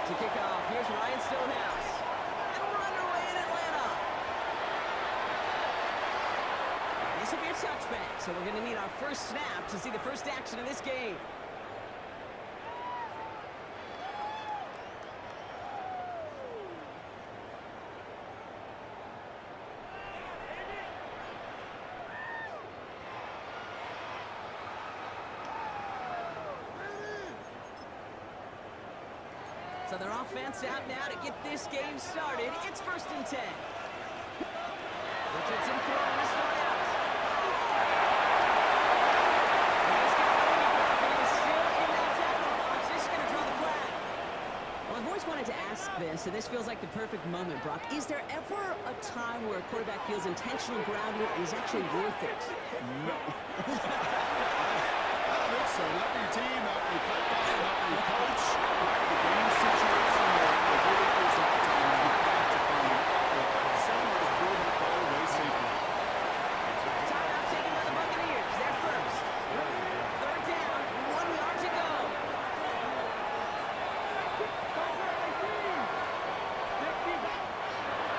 To kick off, here's Ryan Stonehouse. And we're underway in Atlanta. This will be a touchback, so we're going to need our first snap to see the first action of this game. So their offense out now to get this game started. It's 1st and 10. Richardson throwing to start out. This guy is still in that tackle box. Just going to draw the flag. Well, I've always wanted to ask this, and this feels like the perfect moment, Brock. Is there ever a time where a quarterback feels intentional grounding is actually worth it? No. I don't think so. Not for your team, not for your play caller, not for your coach, not for the game situation. There really isn't a time when you have to find someone who's good at ball away safely. Timeout taken by the Buccaneers. They're first. 3rd down, 1 yard to go.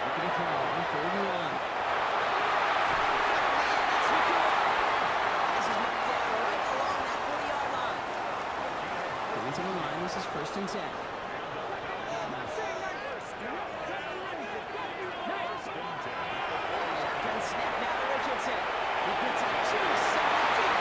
Looking to throw on 3rd and 1. That's McCoy. This is knocked down right along that 40-yard line. Going to the line, this is 1st and 10. Shotgun snap now to Richardson. He puts up 2, 7 deep.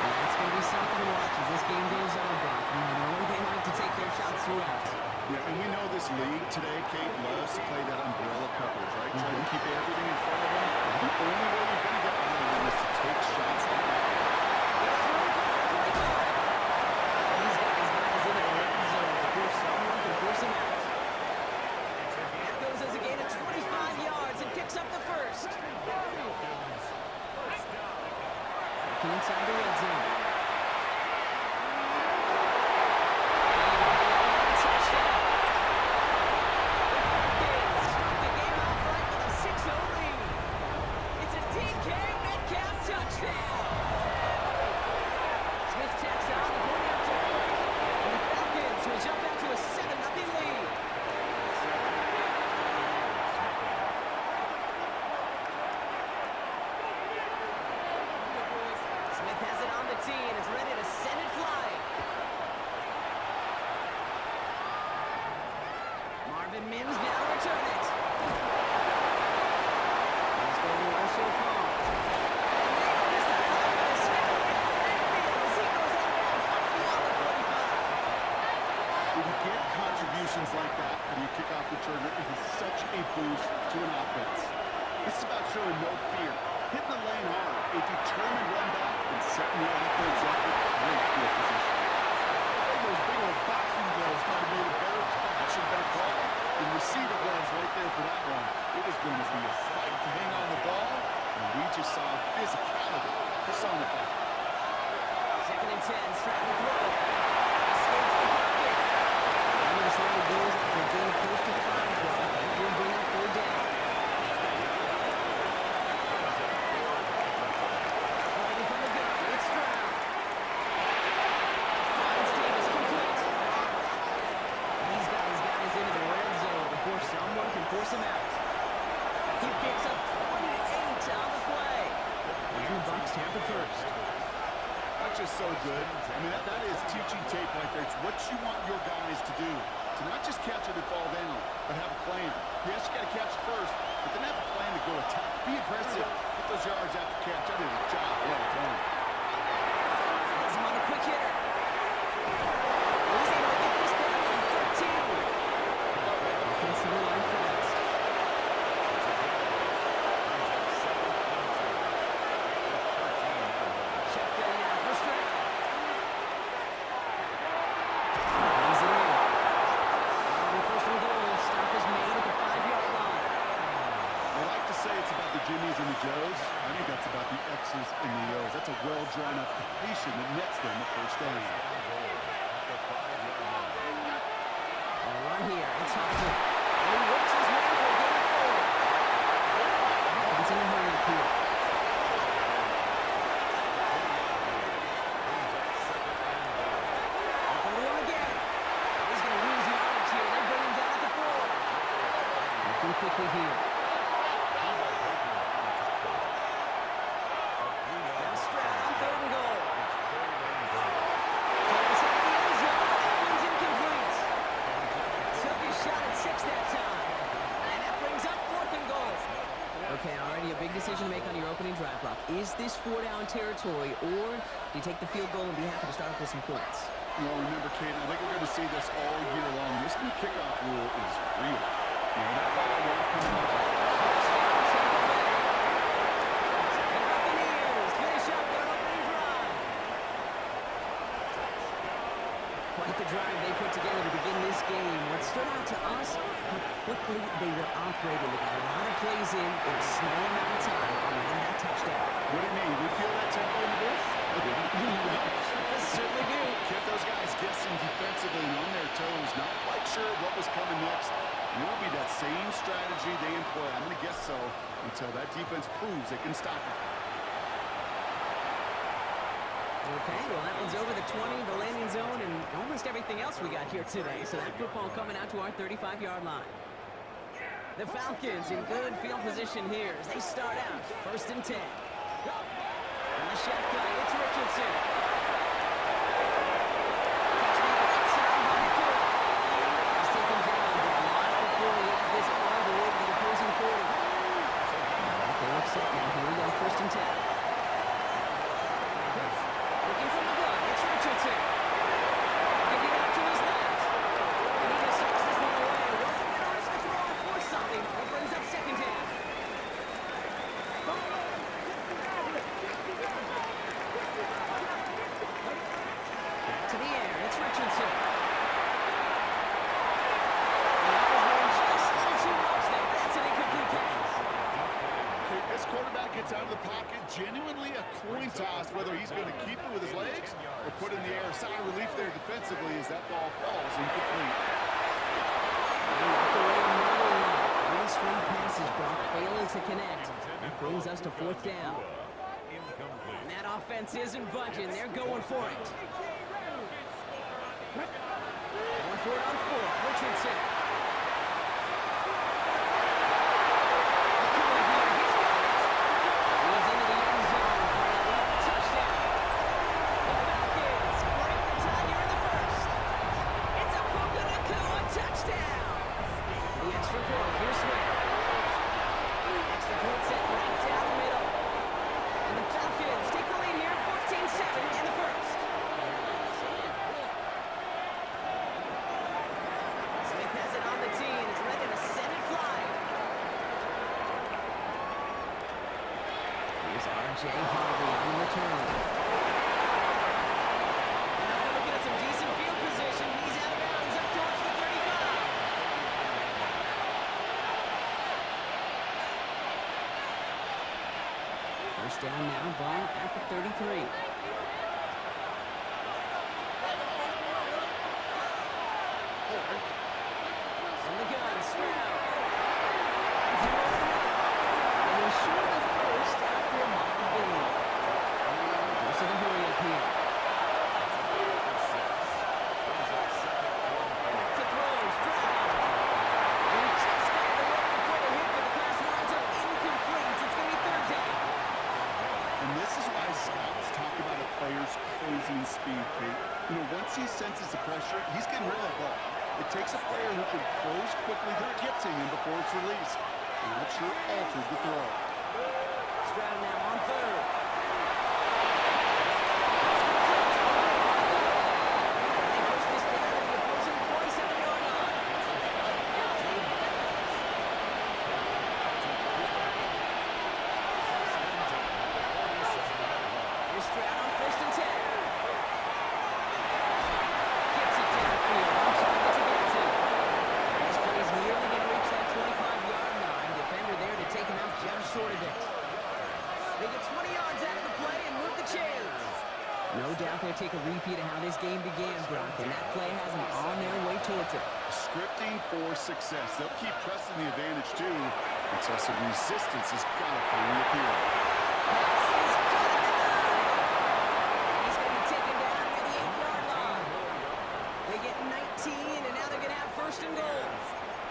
That's going to be something to watch as this game goes on, Brock. You know they like to take their shots throughout. Yeah, and we know this league today, Kate, loves to play that umbrella coverage, right? Try to keep everything in front of them. The only way you're going to get out of them is to take shots like that. There's room for 25. These guys in the red zone before someone can force him out. That goes as a gain of 25 yards and picks up the first. Looking inside the red zone. Touchdown. The Falcons start the game off right with a 6-0 lead. It's a DK Metcalf touchdown. Smith checks out the point after. And the Falcons will jump out to a 7-0 lead. Smith has it on the tee and is ready to send it flying. Marvin Mims now to return it. He's going well so far. This time, the snap as he goes out of bounds up beyond the 45. When you get contributions like that and you kick off returner, it is such a boost to an offense. This is about showing no fear, hitting the lane hard, a determined run back, and setting the offense up with great field position. Hey, those big old boxing gloves might have made a better catch and better call. The receiver gloves right there for that one. It was going to be a fight to hang on the ball, and we just saw physicality personified. 2nd and 10, straight to throw. Escapes the pocket. And this only goes after a gain close to 5. That will bring up 3rd down. Waiting from the gun, it's Stroud. Finds Davis complete. These guys into the red zone before someone can force him out. He picks up 28 on the play. And the Bucs have the first. That's just so good. I mean, that is teaching tape right there. It's what you want your guys to do. To not just catch it and fall down, but have a plan. Yes, you got to catch it first, but then have a plan to go attack. Be aggressive. Get those yards after catch. That is a job well done. Has him on the quick hitter. He's able to get this down to 13. Offensive line fast. Shotgun now for Stroud. Lays it in. And the 1st and goal. Stop is made at the 5-yard line. They like to say it's about the Jimmies and the Joes. I think that's about the X's and the O's. That's a well-drawn-up completion that nets them the first down. A run here. It's Hodgson. And he works his way for a gain of 4. Offense in a hurry up here. Up on the run again. quickly here. Now Stroud on 3rd and goal. Pass out of the end zone. That one's incomplete. Took his shot at 6 that time. And that brings up 4th and goal. Okay, already a big decision to make on your opening drive, Brock. Is this 4-down territory, or do you take the field goal and be happy to start off with some points? Well, remember, Kate, I think we're going to see this all year long. This new kickoff rule is real. You know, that ball won't come out. The Buccaneers finish up their opening drive. Quite the drive they put together to begin this game. What stood out to us, how quickly they were operating. They got a lot of plays in a small amount of time and win that touchdown. What do you mean? We feel that tempo in the booth? Certainly do. Kept those guys guessing defensively and on their toes, not quite sure what was coming next. And it will be that same strategy they employ. I'm going to guess so until that defense proves it can stop it. Okay, well, that one's over the 20, the landing zone, and almost everything else we got here today. So that football coming out to our 35-yard line. The Falcons in good field position here as they start out. 1st and 10. In the shotgun, it's Richardson. Catch me right side by McCoy. He's taken down, but not before he has this all the way to the opposing 40. They look set now. Here we go, 1st and 10. Looking from the gun, it's Richardson. Getting out to his left. And he just sucks this one away. Wasn't going to risk a throw or force something. That brings up 2nd down. Back to the air, it's Richardson. And that was more just a little too much there. That's an incomplete pass. Okay, this quarterback gets out of the pocket, genuinely a coin toss, whether he's going to keep it with his legs or put it in the air. A sigh of relief there defensively as that ball falls incomplete. They knock away another one. 3 straight passes, Brock, failing to connect. That brings us to 4th down. And that offense isn't budging. They're going for it. Going for it on 4th. Richardson. McCoy here. He's got it. Moves into the end zone for another touchdown. The Falcons break the tie here in the 1st. It's a Puka Nacua touchdown. The extra point. Here's Swift. Extra point set right down the middle. And the Falcons take the lead here, 14-7 in the 1st. Smith has it on the tee, and it's ready to send it flying. Here's R.J. Harvey on the return. And now we're looking at some decent field position. He's out of bounds up towards the 35. 1st down now, ball at the 33. From the gun, Stroud. And he's short of 1st after a modern game. Goes to the hurry up here. To throw, Stroud. And he just got it away before the hit, but the pass winds up incomplete. It's going to be 3rd down. And this is why scouts talk about a player's closing speed, Kate. You know, once he senses the pressure, he's getting rid of that ball. It takes a player who can close quickly to get to him before it's released. And that sure alters the throw. Stroud now on 3rd. They push this down to the opposing 47-yard line. Here's Stroud on 1st and 10. Gets it downfield. On target to Benson. This play is nearly going to reach that 25-yard line. Defender there to take him out just short of it. They get 20 yards out of the play and move the chains. No doubt they'll take a repeat of how this game began, Brock, and that play has them on their way towards it. Scripting for success. They'll keep pressing the advantage, too, until some resistance has got to finally appear. Pass is caught at the 9. He's going to be taken down near the 8-yard line. They get 19, and now they're going to have 1st and goal.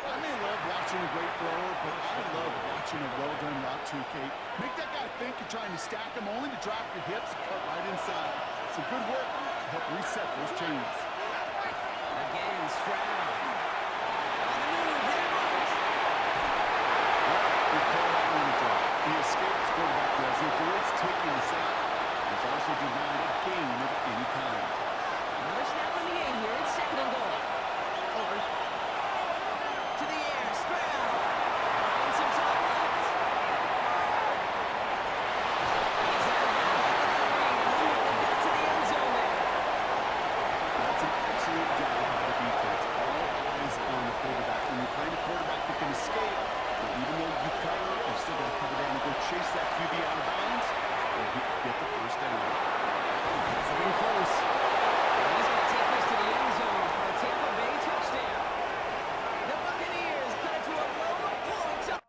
I may love watching mentioned a great thrower, but I love watching a well-done route too, Kate. Make that guy think you're trying to stack him only to drop your hips, cut right inside. Some good work to help reset those chains. Again, Stroud. On the move, there it is. We call that on the drop. He escapes, quarterback does. He avoids taking the sack. He's also denied a gain of any kind. Another snap on the 8 here. It's second and goal. To the air, Stroud. And some time left. He's out of bounds. They got to the end zone there. That's an excellent job by the defense. All eyes on the quarterback. When you're playing a quarterback that can escape, but even though you cover, you still got to cover down and go chase that QB out of bounds, or he could get the first down. That's it in close. And he's going to take this to the end zone for a Tampa Bay touchdown. The Buccaneers cut it to a low-point scoreboard.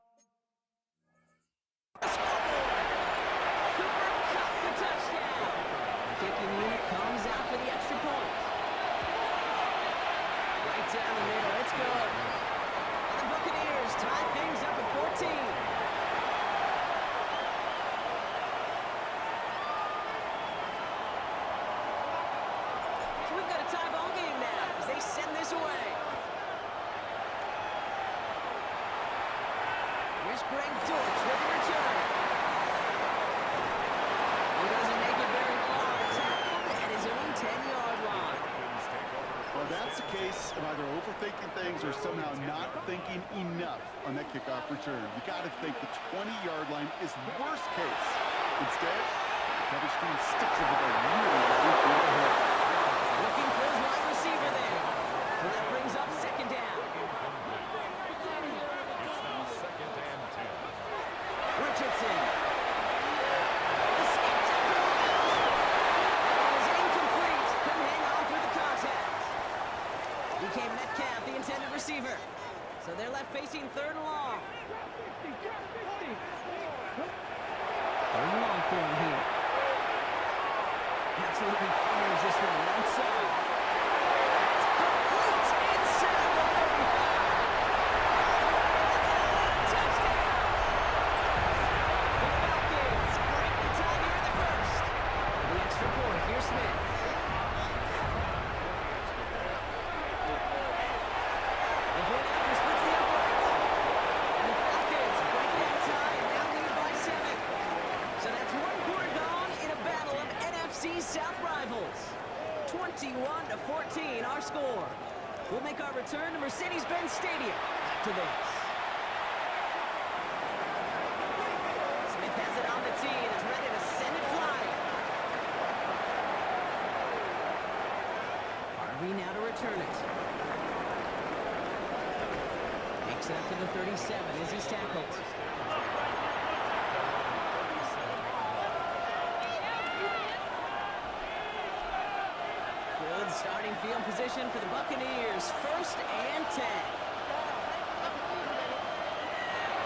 Cooper Kupp the touchdown. Kicking unit comes out for the extra point. Right down the middle. It's good. And the Buccaneers tie things up at 14. So we've got a tie ball game now as they send this away. Here's Greg Dortch with the return. He doesn't make it very far. Tackled at his own 10-yard line. Well, that's the case of either overthinking things or somehow not thinking enough on that kickoff return. You got to think the 20-yard line is worst case. Instead, the coverage team sticks it with a really long field ahead. Looking for his wide receiver there. And that brings up second down. Richardson. Escapes after a moment. That is incomplete. Couldn't hang on through the contact. DK Metcalf, the intended receiver. So they're left facing third and long. Third and long for him here. Absolutely fires this one. Outside. That's complete inside the 35. Touchdown. The Falcons break the tie here in the first. The extra point. Here's Smith. The point after splits the uprights. And the Falcons break that tie and now lead by 7. So that's one quarter gone in a battle of NFC South rivals. 21-14 our score. We'll make our return to Mercedes-Benz Stadium after this. Smith has it on the tee and is ready to send it flying. Harvey now to return it. Makes it up to the 37 as he's tackled. Good starting field position for the Buccaneers. First and 10.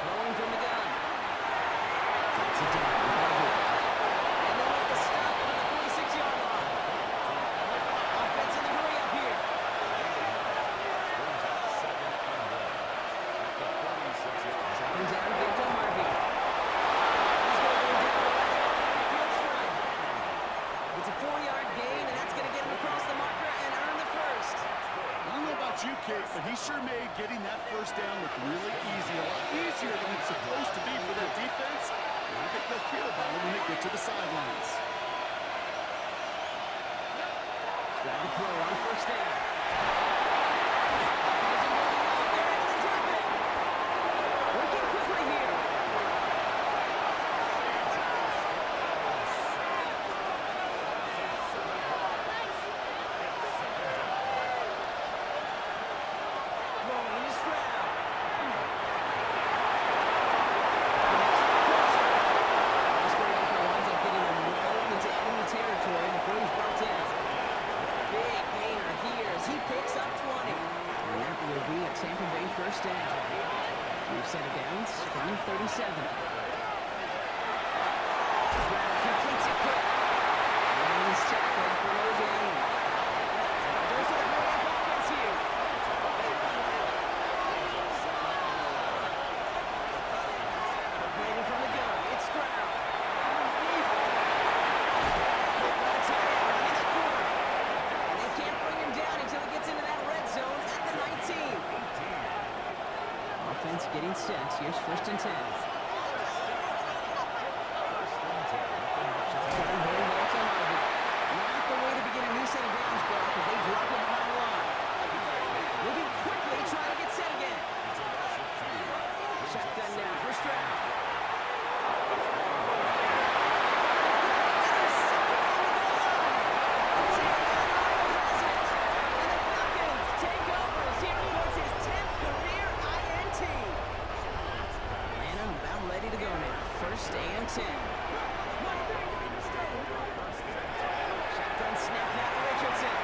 Throwing from the gun. Drops it down. And they'll make a stop on the 46-yard line. Offense in the hurry up here. Second down, give to Harvey. He's going to go down the right. Field strike. It's a 4-yard gain, and that's going to get him across the marker and earn the first. I don't know about you, Kate, but he sure made getting that first down look really easy. A lot easier than it's supposed to be for that defense. And I think they'll feel about it when they get to the sidelines. Try to throw on first down. Buccaneers are moving on. They're able to drop it. Working quickly here. Throwing is Stroud. This great effort winds up getting him well into enemy territory before he's brought down. Big gainer here as he picks up 20. And that will be a Tampa Bay first down. We've set a bounce from the 37. Stroud completes it quick. And he's tackled for no gain. Goes to the hurry-up offense here. getting set. Here's 1st and 10. Shotgun handoff to Harvey. Not the way to begin a new set of downs, Brock, as they drop it behind the line. Moving quickly, trying to get set again. Shotgun now for Stroud. Ready to go now. 1st and 10. Shotgun snap now to Richardson.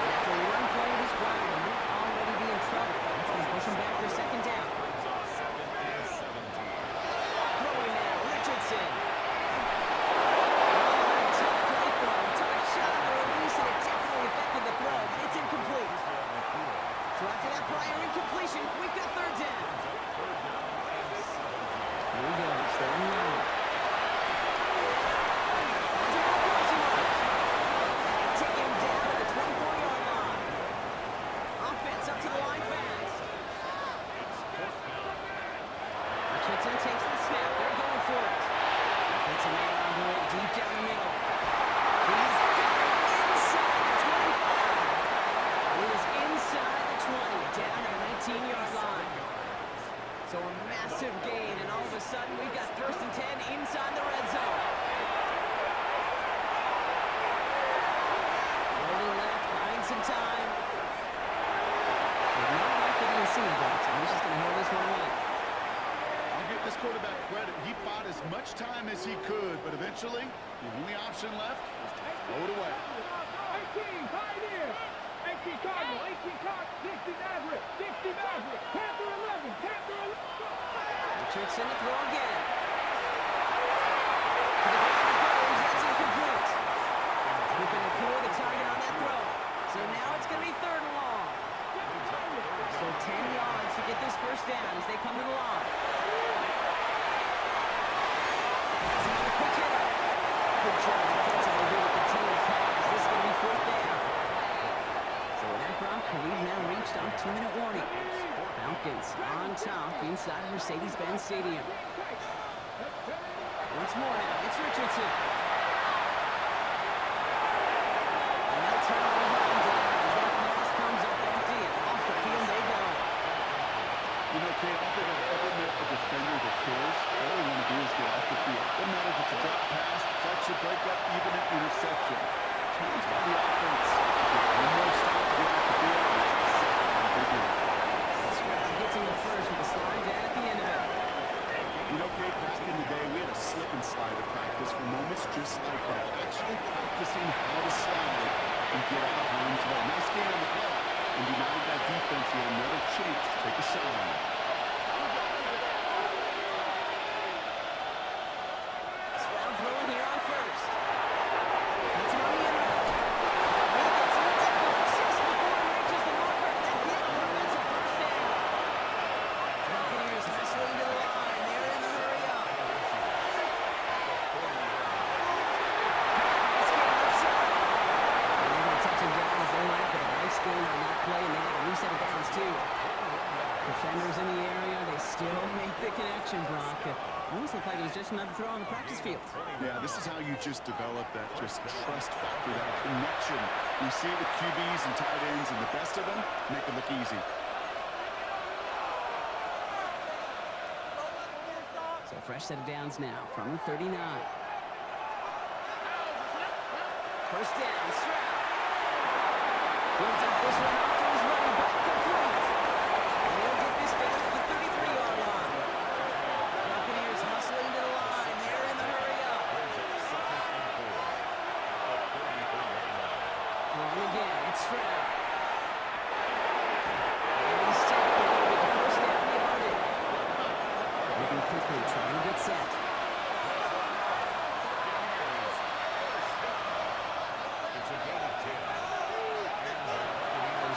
After one play of this drive, they might already be in trouble. That's going to push him back for 2nd down. Throwing now, Richardson. Tough play for him. Took a shot on the release, and it definitely affected the throw, but it's incomplete. So after that prior incompletion, we've got 3rd down. Here we go, 3rd and 9. Take him down to the 24-yard line. Offense up to the line fast. Richardson takes the snap. They're going for it. Gets a man onto it deep down the middle. He's got it inside the 25. He is inside the 20, down to the 19-yard line. So a massive gain, and all of a sudden we've got 1st and 10 inside the red zone. Rolling left, buying some time. They're not likely to receive that, so he's just going to hold this one away. I'll give this quarterback credit. He bought as much time as he could, but eventually, the only option left was to throw it away. 18, Pioneer. 18 Cardinal, 18 Cardinal, 60 Maverick, 60 Maverick, Panther 11, Panther 11. Richardson to throw again. To the ground it goes, that's incomplete. Looking to clear the target on that throw. So now it's going to be 3rd and long. So 10 yards to get this 1st down as they come to the line. That's another quick hitter. Good job defensively here to continue the pass. This is going to be 4th down. So with that, Brock, we've now reached our 2-minute warning. Falcons on top inside Mercedes-Benz Stadium. Once more now, it's Richardson. And they'll turn it over and down as that pass comes up empty and off the field they go. You know, Kate, I don't think I've ever met a defender that cares. All they want to do is get off the field. Doesn't matter if it's a drop pass, deflection, breakup, even an interception. Challenged by the offense. One more stop to get off the field, and it's exactly what they do. Stroud gets him the first with a slide down at the end of it. You know, Kate, back in the day, we had a slip and slide at practice for moments just like that. Actually practicing how to slide and get out of harm's way. Nice game on the play. And denied that defense yet another chance to take a shot on it. Stroud throwing here on 1st. That's money in right. He gets in that for 6 before he reaches the marker. That hit prevents a 1st down. Buccaneers hustling to the line. They're in the hurry up. Let's get left side. And they're going to touch him down as they wrap it. A nice gain on that play, and they got a new set of downs too. Defenders in the area, they still make the connection, Brock. Almost looked like it was just another throw on the practice field. Yeah, this is how you just develop that just trust factor, that connection. You see it with QBs and tight ends, and the best of them make it look easy. So fresh set of downs now from the 39. 1st down, Stroud. Builds up this one up to his running back, complete. And he'll get this down to the 33-yard line. Buccaneers hustling to the line. They're in the hurry up. Throwing again, it's Stroud. And he's tackled with the 1st down yardage. Moving quickly, trying to get set.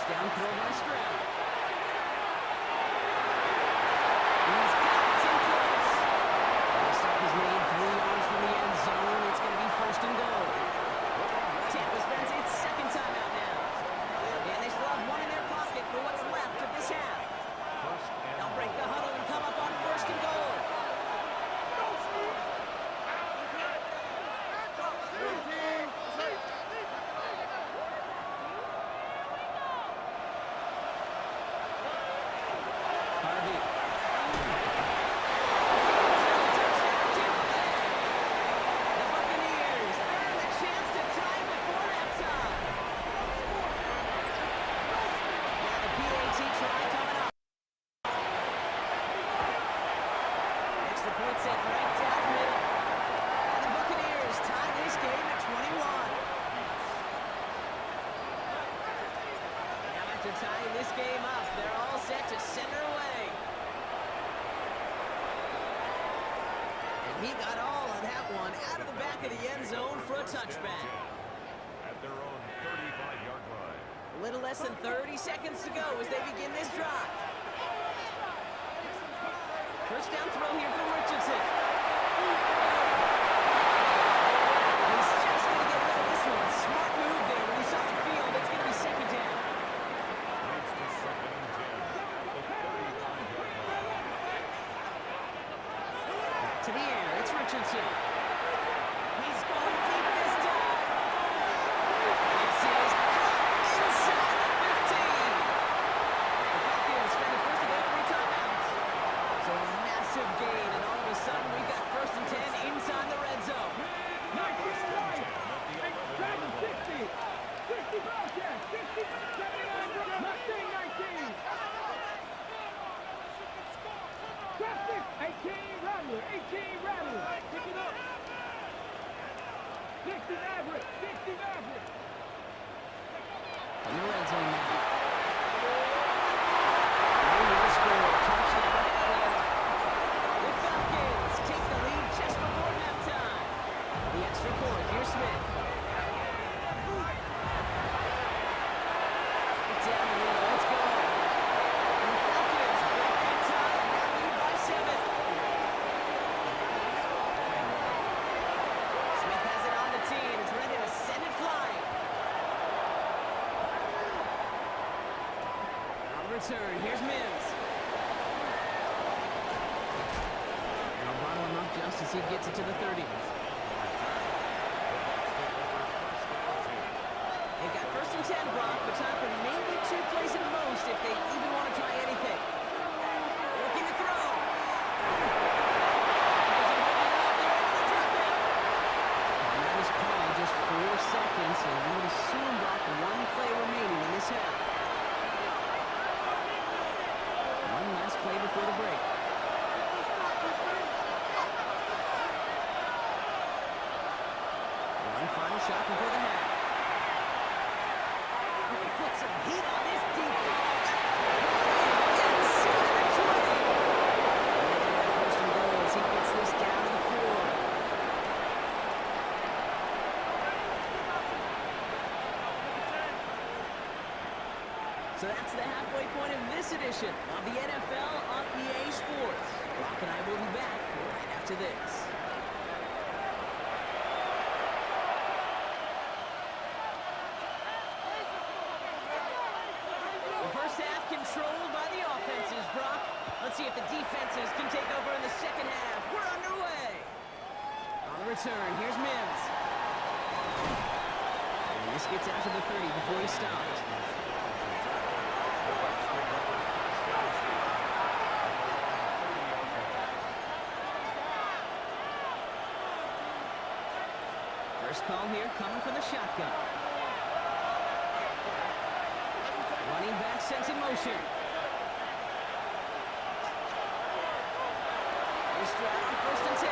Down throw by Stroud. And he's got it someplace. And the stop is made 3 yards from the end zone. It's going to be 1st and goal. Tampa spends its 2nd time out now. game up. They're all set to send her away. And he got all of that one out of the back of the end zone for a touchback. At their own 35-yard line. A little less than 30 seconds to go as they begin this drive. First down throw here for Richardson. He's just going to get rid of this one. Smart move there when he saw the field. It's going to be second down. Needs to second and 10 at the 35-yard line. To the air, it's Richardson. He's going deep this time. This is inside the 15. The Falcons spend the first of their 3 timeouts. So a massive gain, and all of a sudden we got first and 10 inside the red zone. 19 right. 60. 60 Bobcats. 60. 79 Mustang 19. Traffic. 18 Rattler. 18 Rattler. Pick it up. 60 Maverick. 60 Maverick. In the red zone now. They will score. Touchdown, Atlanta. The Falcons take the lead just before halftime. The extra point, here's Smith. It's down the middle, let's go. And the Falcons break that tie and now lead by 7. Smith has it on the tee and is ready to send it flying. On the return, here's Mims. Now bottle him up just as he gets it to the 30. They got first and 10, Brock, but time for maybe 2 plays at most if they even want to try anything. Looking to throw. Doesn't hook it up. They're able to drop it. And that was called just 4 seconds, and we would assume, Brock, 1 play remaining in this half. One last play before the break. One final shot before the half. He put some heat on this deep ball. Inside the 20. First and goal as he gets this down to the 4. So that's the halfway point of this edition of the NFL on EA Sports. Brock and I will be back right after this. The first half controlled by the offenses, Brock. Let's see if the defenses can take over in the second half. We're underway. On the return, here's Mims. And this gets out to the 30 before he stopped. First call here coming from the shotgun. Running back sent in motion. Here's Stroud on first and 10.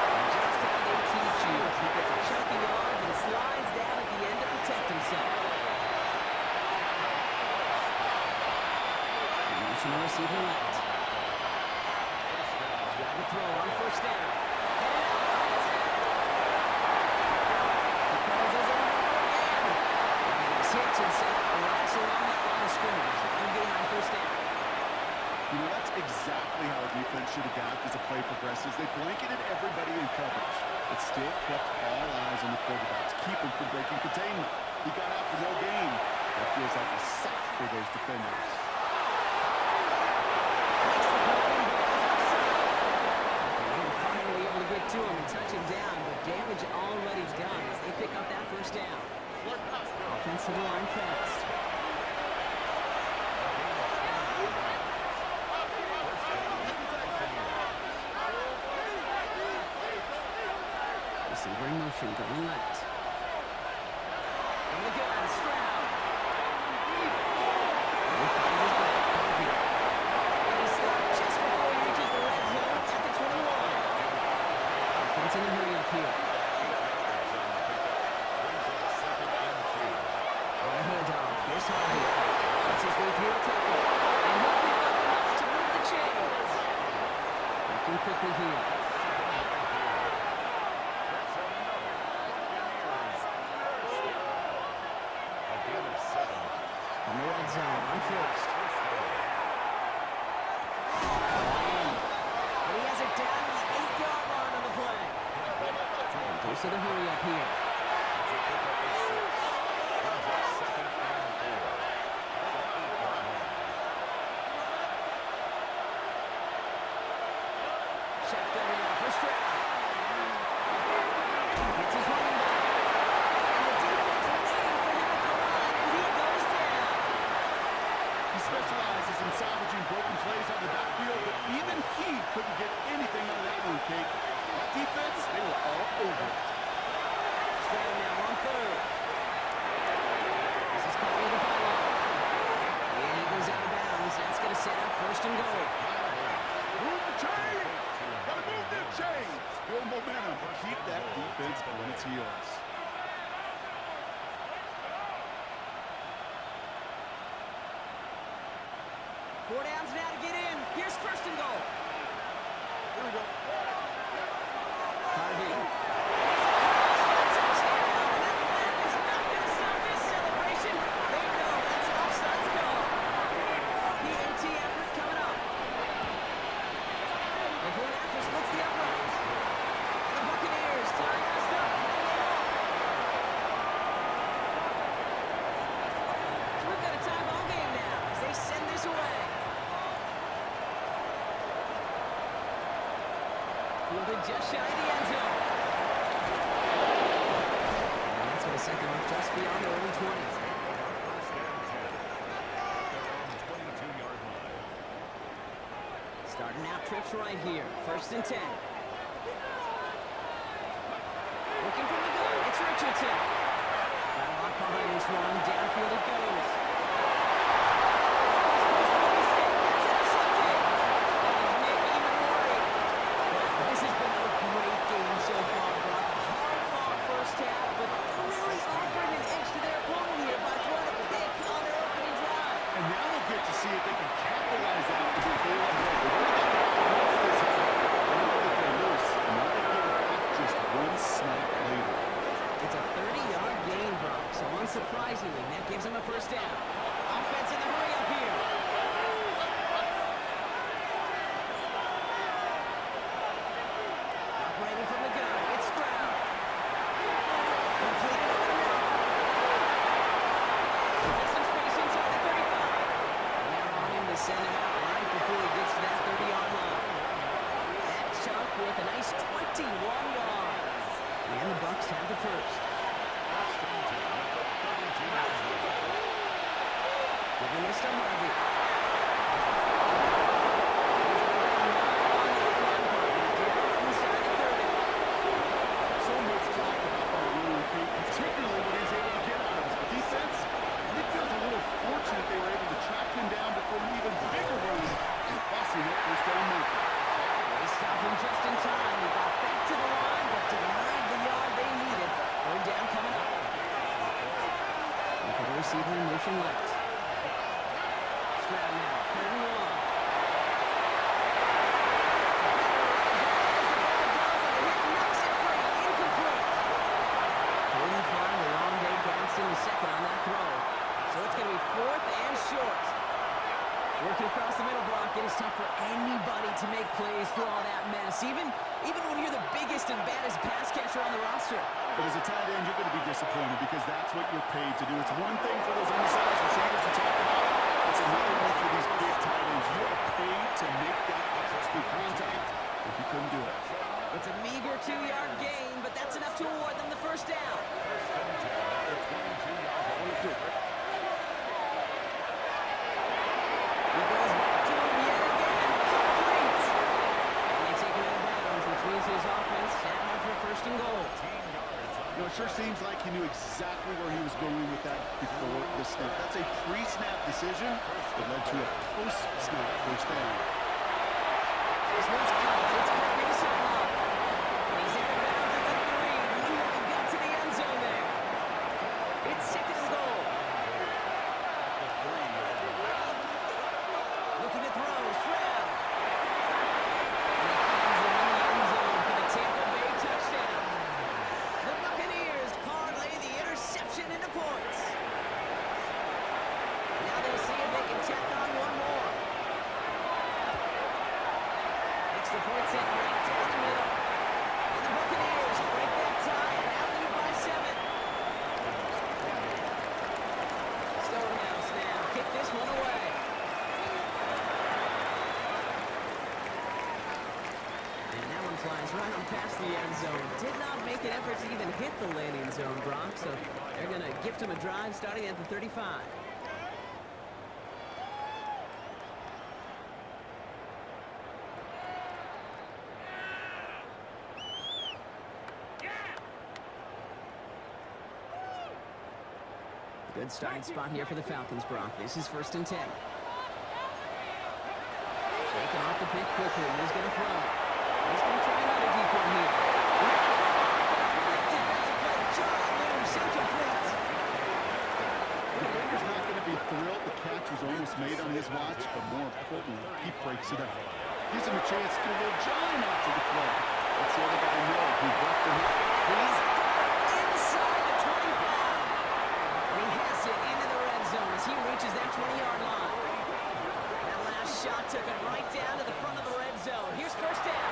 And just out of 18 shield. He gets a chunky yards and slides down at the end to protect himself. And motion the receiver left. Stroud to throw on first down. Hits and set right along that line of scrimmage. No gain on first down. You know, that's exactly how a defense should adapt as the play progresses. They blanketed everybody in coverage, but still kept all eyes on the quarterback to keep him from breaking containment. He got out for no gain. That feels like a sack for those defenders. They were finally able to get to him and touch him down, but damage already done as they pick up that first down. Offensive line fast. Receiver in motion, going left. On the gun, Stroud. And he finds his back, Harvey. And he stopped just before he reaches the red zone at the 21. Offense in a hurry up here. On the first. And he has it down to the 8-yard line on the play. Goes to the hurry up here. Shotgun now for Stroud. Gets his running back. And the defense waiting for him at the line, and he goes down. He specializes in salvaging broken plays on the backfield, but even he couldn't get anything out of that one, Kate. Defense, they were all over it. Stroud now on third. This is caught near the pylon. And he goes out of bounds. That's going to set up first and goal. Move the chain! Gotta move that chain! Build momentum. Keep that defense on its heels. Four downs now to get in. Here's first and goal. Here we go. Harvey. Touchdown, and that flag is not going to stop this celebration. They know that's an offsides call. PAT effort coming up. The point after splits the uprights. And the Buccaneers tie us up 28-all. So we've got a tie ball game now as they send this away. Fielded just shy of the end zone. And that's going to set them up just beyond their own 20. First and 10. From 22-yard line. Starting out trips right here. First and 10. Looking from the gun. It's Richardson. Got a lock behind this one. Downfield it goes. This has been a great game so far, Brock. Hard-fought first half, but really offering an edge to their opponent here by throwing a pick on their opening drive. And now they get to see if they can capitalize that to go ahead. Once this happens, they know that they're loose, and now they get it back just one snap later. It's a 30-yard gain, Brock, so unsurprisingly, that gives them a first down. Offense in the hurry up here. Operating from the gun, it's Stroud. Completed over the middle. Has some space inside the 35. And they're on him to send him out right before he gets to that 30-yard line. That chunk with a nice 21 yards. And the Bucs have the first. Giving this to Harvey. Inside the 30. So much talk about that rule, Kate, particularly when he's able to get out of it. Defense, it feels a little fortunate they were able to track him down before an even bigger run and bossing it first down marker. They stopped him just in time. He got back to the line, but denied the yard they needed. Third down coming up. Look at the receiver in motion left. Stroud now, third and long. Knocks it free, incomplete. Couldn't find the long day Gadsden the second on that throw. So it's going to be fourth and short. Working across the middle block, it is tough for anybody to make plays through all that mess, even when you're the biggest and baddest pass catcher on the roster. But as a tight end, you're going to be disappointed because that's what you're paid to do. It's one thing for those undersized receivers to talk about. It's another one for these big tight ends. You are paid to make that access through contact, if you couldn't do it. It's a meager 2-yard gain, but that's enough to award them the first down. First and 10 at the 22-yard line. He goes back to him yet again. Complete. And they take him out of bounds, which means his offense set up for first and goal. 15 yards on You know, it sure seems like he knew exactly where he was going with that before the snap. That's a pre-snap decision that led to a post-snap first down. This one's cut. It's cut near the sideline. And he's in the bounds at the 3. Nearly got to the end zone there. It's second and goal. the 3-yard line. Looking to throw. Stroud. And he finds him in the end zone for the Tampa Bay touchdown. The Buccaneers parlay the interception into points. Now they'll see if they can run past the end zone. Did not make an effort to even hit the landing zone, Brock. So they're going to gift him a drive starting at the 35. Good starting spot here for the Falcons, Brock. This is 1st and 10. Shaking off the pick quickly. He's going to throw. He's going to try another deep one here. Great defensive play. John Lynch, incomplete. Defender's not going to be thrilled. The catch was almost made on his watch, but more importantly, he breaks it up. Gives him a chance to do a little John after the play. Let's the other guy know who left him. He's inside the 25. And he has it into the red zone as he reaches that 20-yard line. That last shot took it right down to the front of the red zone. Here's 1st down.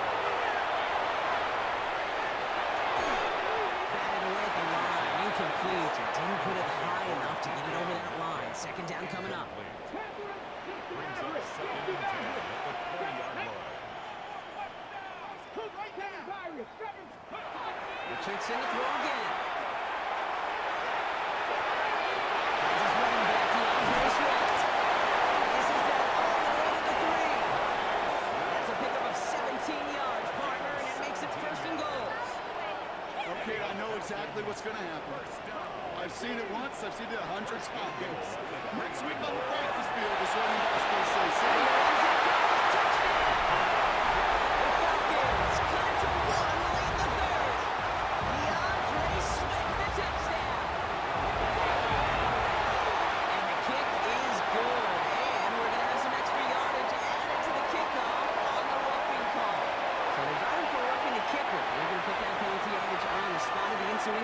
Batted away at the line. Incomplete. He didn't put it high enough to get it over that line. 2nd down coming up. Brings up 2nd and 10 at the 20-yard line. Richardson to throw again. That's his running back, DeAndre Swift. This is down all the way to the 3. That's a pickup of 17 yards, partner, and it makes it 1st and goal. Okay, I know exactly what's going to happen. I've seen it once. I've seen it 100 times. Next week on the practice field, this running back's going to say, "See you."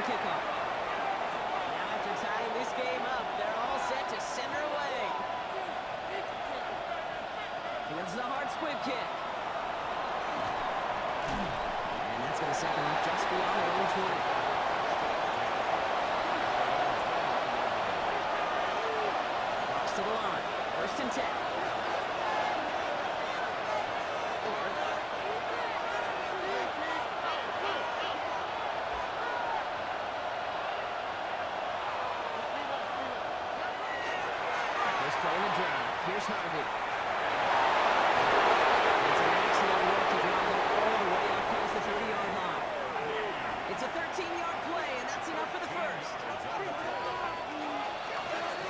Kickoff. Now after tying this game up, they're all set to send her away. It's the hard squib kick. And that's going to set them up just beyond their own 20. Walks to the line. 1st and 10. Here's Harvey. It's an excellent work to drive it all the way up past the 30-yard line. It's a 13-yard play, and that's enough for the 1st.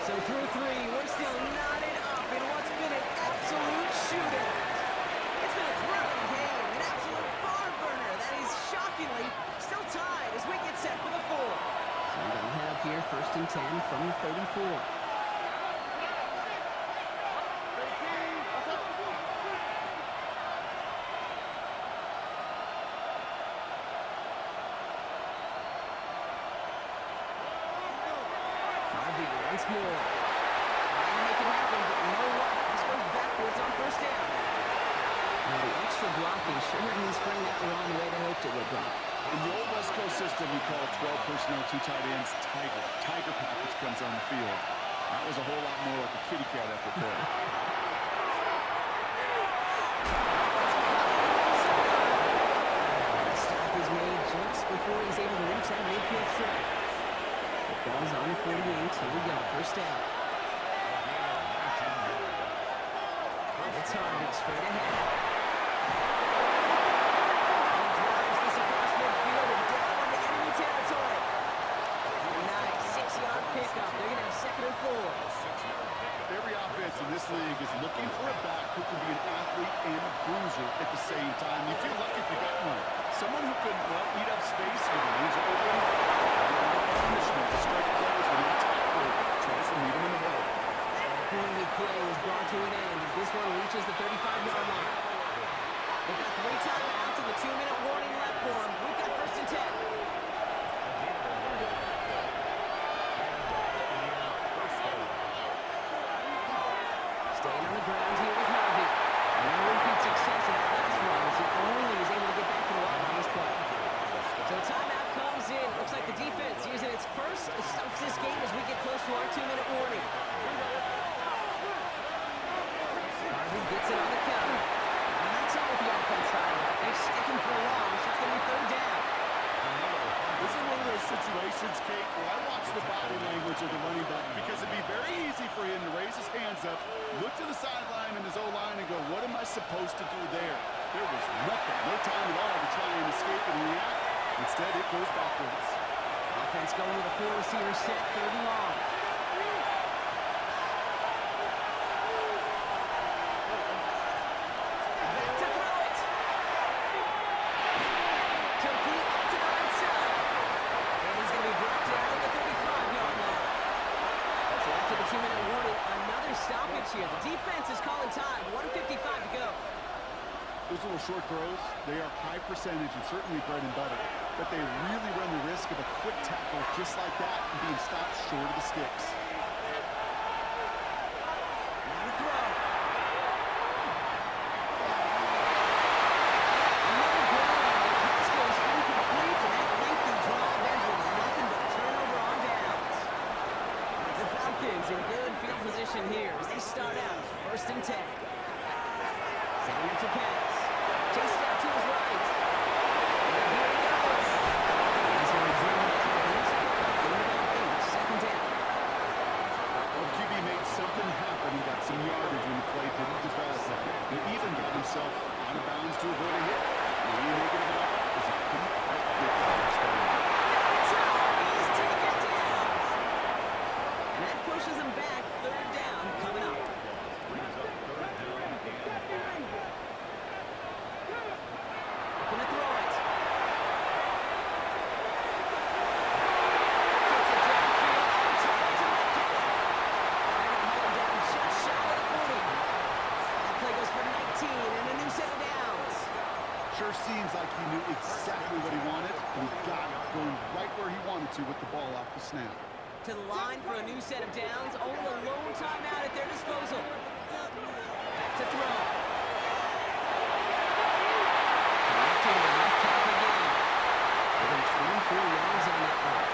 So through 3, we're still knotted up in what's been an absolute shootout. It's been a thrilling game, an absolute barn burner that is shockingly still tied as we get set for the 4. So we're going to have here 1st and 10 from the 34. Once more. Trying to make it happen, but no luck. This goes backwards on 1st down. Now the extra blocking sure didn't spring that along the way they hoped it would, Brock. In the old West Coast system, we call 12 personnel, 2 tight ends, Tiger. Tiger package comes on the field. That was a whole lot more like a kitty cat effort there. The stop is made just before he's able to reach that midfield strike. Ball's on the 48. Here we go. 1st down. It's Harvey straight ahead. He drives this across midfield and down into enemy territory. Nice 6-yard pickup. They're going to have 2nd and 4. Every offense in this league is looking for a back who can be an athlete and a bruiser at the same time. You feel lucky if you got one. Someone who can eat up space when the lanes are open. Punishment to strike players when the tackler tries to meet him in the middle. That pointed play was brought to an end as this one reaches the 35-yard line. situations, Kate, where I watch the body language of the running back because it'd be very easy for him to raise his hands up, look to the sideline and his O-line and go, what am I supposed to do there? There was nothing, no time at all to try and escape and react. Instead, it goes backwards. Offense going with a four-receiver set, 3rd and long. Back to throw it. Complete up to the right side. And he's going to be brought down at the 35-yard line. So after the 2-minute warning, another stoppage here. The defense is calling time. 1:55 to go. Those little short throws, they are high percentage and certainly bread and butter. But they really run the risk of a quick tackle just like that and being stopped short of the sticks. Now to throw. No good. The pass goes incomplete, and that lengthy drive ends with nothing but a turnover on downs. The Falcons in good field position here as they start out 1st and 10. Setting up to pass. Chased out to his right. And here he goes. He's going to drive it out. He's in about 8, 2nd down. Well, QB made something happen. He got some yardage when the play didn't develop. He even got himself out of bounds to avoid a hit. The only negative about that is he couldn't quite get the first down. He's taken down. And that pushes him back. 3rd down coming up. Gonna throw it. Gets it downfield on time to Metcalf. And they're gonna hold him down just shy of the 40. That play goes for 19 and a new set of downs. Sure seems like he knew exactly what he wanted, and he got it, going right where he wanted to with the ball off the snap. To the line for a new set of downs. Only a lone timeout at their disposal. Back to throw. Connecting with Metcalf again. Within 24 yards on that one.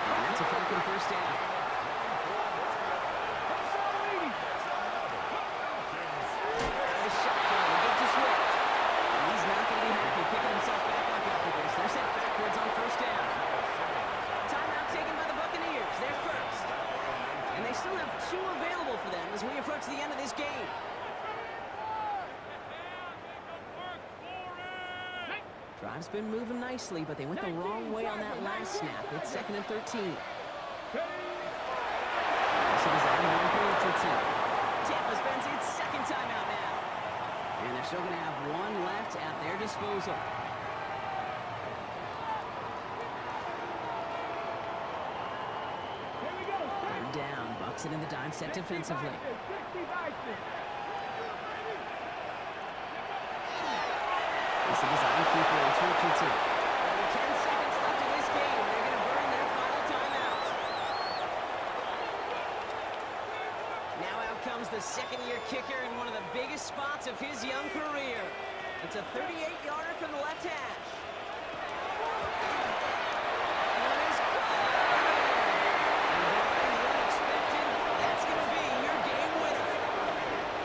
And that's a Falcon 1st down. The shotgun, give to Swift. And he's not going to be happy picking himself back up after this. They're sent backwards on 1st down. Timeout taken by the Buccaneers. They're 1st. And they still have 2 available for them as we approach the end of this game. Drive's been moving nicely, but they went the wrong way on that last snap. It's 2nd and 13. This is on 1 Tampa spends its 2nd timeout now. And they're still going to have 1 left at their disposal. Here we go. 3rd down. Bucks it in the dime set defensively. 60 Bison. This is design keeper in 2-2. Only 10 seconds left in this game. They're going to burn their final timeout. Now out comes the 2nd-year kicker in one of the biggest spots of his young career. It's a 38-yarder from the left hash. That one is good. And barring the unexpected, that's going to be your game winner.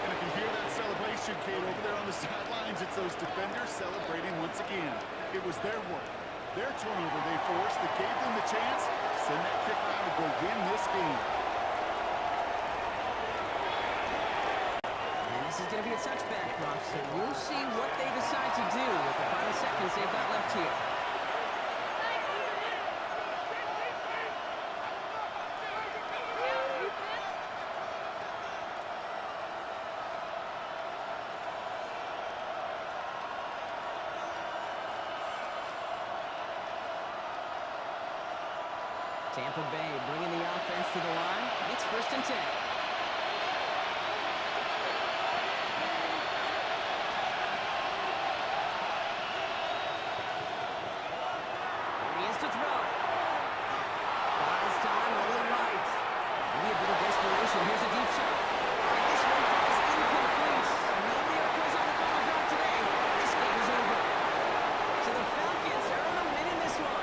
And if you hear that celebration, Kate, over there on the sidelines, it's those defenders celebrating once again. It was their work, their turnover they forced that gave them the chance to send that kicker out and go win this game. And this is going to be a touchback, Brock, so we'll see what they decide to do with the final seconds they've got left here. Tampa Bay bringing the offense to the line. It's 1st and 10.